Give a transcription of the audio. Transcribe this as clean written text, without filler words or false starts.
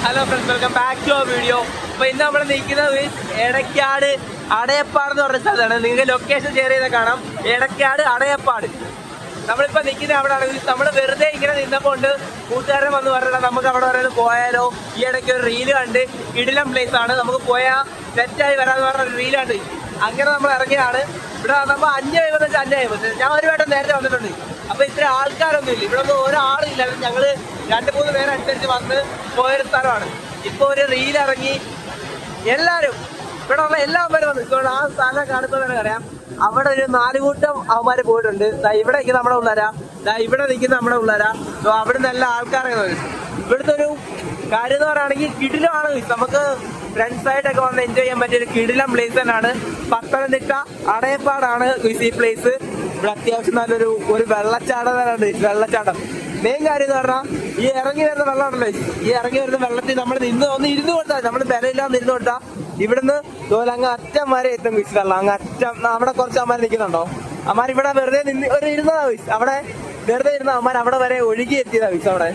Hello friends, welcome back to our video. അപ്പൊ ഇന്ന് നമ്മൾ നിൽക്കുന്നത് എടക്കാട് അടയപ്പാട് എന്ന് പറഞ്ഞ സ്ഥലത്താണ്. നിങ്ങൾക്ക് ലൊക്കേഷൻ ഷെയർ ചെയ്താൽ കാണാം. എടക്കാട് അടയപ്പാട്. നമ്മളിപ്പോ നിൽക്കുന്ന അവിടെ ആണെങ്കിൽ നമ്മൾ വെറുതെ ഇങ്ങനെ നിന്നപ്പോ ഉണ്ട് കൂട്ടുകാരൻ വന്ന് പറഞ്ഞാൽ നമുക്ക് അവിടെ വരെ പോയാലോ. ഈ ഇടയ്ക്ക് ഒരു റീല് കണ്ട് കിടിലം പ്ലേസ് ആണ്, നമുക്ക് പോയാൽ സെറ്റായി വരാന്ന് പറഞ്ഞ ഒരു റീല് കണ്ട് അങ്ങനെ നമ്മൾ ഇറങ്ങിയാണ്. ഇവിടെ വന്നപ്പോൾ 5:50 ഞാൻ ഒരു വട്ടം നേരത്തെ വന്നിട്ടുണ്ട്. അപ്പൊ ഇത്ര ആൾക്കാരൊന്നും ഇല്ല ഇവിടെ, ഒന്നും ഒരാളില്ല. ഞങ്ങള് 2-3 പേരനുസരിച്ച് വന്ന് പോയൊരു സ്ഥലമാണ്. ഇപ്പൊ ഒരു റീൽ ഇറങ്ങി എല്ലാരും ഇവിടെ ഉള്ള എല്ലാവരും വന്ന് ഇപ്പോൾ ആ സ്ഥലം കാണുമ്പോൾ തന്നെ അറിയാം. അവിടെ ഒരു 4 കൂട്ടം അവന്മാര് പോയിട്ടുണ്ട്. ഇവിടെ നിൽക്കുന്ന നമ്മുടെ പിള്ളേരാ, ഇവിടെ നിൽക്കുന്ന നമ്മുടെ പിള്ളേരാ. അവിടെ നിന്ന് എല്ലാ ആൾക്കാരെ ഇവിടുത്തെ ഒരു കാര്യം എന്ന് പറയുകയാണെങ്കിൽ കിടിലമാണ്. നമുക്ക് ഫ്രണ്ട്സായിട്ടൊക്കെ വന്ന് എൻജോയ് ചെയ്യാൻ പറ്റിയ ഒരു കിടിലം പ്ലേസ് തന്നെയാണ്. പത്തനംതിട്ട അടയപ്പാടാണ് ഈ പ്ലേസ്. ഇവിടെ അത്യാവശ്യം നല്ലൊരു വെള്ളച്ചാട്ടം തന്നെയുണ്ട്. വെള്ളച്ചാട്ടം മെയിൻ കാര്യം എന്ന് പറഞ്ഞാൽ ഈ ഇറങ്ങി വരുന്ന വെള്ളമാണല്ലോ. ഈ ഇറങ്ങി വരുന്ന വെള്ളത്തിൽ നമ്മൾ ഒന്ന് ഇരുന്ന് കൊടുത്താൽ, നമ്മൾ ബലമില്ലാന്ന് ഇരുന്ന് കൊടുത്താൽ ഇവിടുന്ന് തോലെ അങ്ങ് അറ്റം വരെ എത്തും. വെള്ളം അങ്ങ് അറ്റം. അവിടെ കുറച്ച് അമ്മമാർ നിൽക്കുന്നുണ്ടോ? അമ്മമാർ ഇവിടെ വെറുതെ ഇരുന്നതാ. അവിടെ വെറുതെ ഇരുന്ന അമ്മമാർ അവിടെ വരെ ഒഴുകി എത്തിയതാ. അവിടെ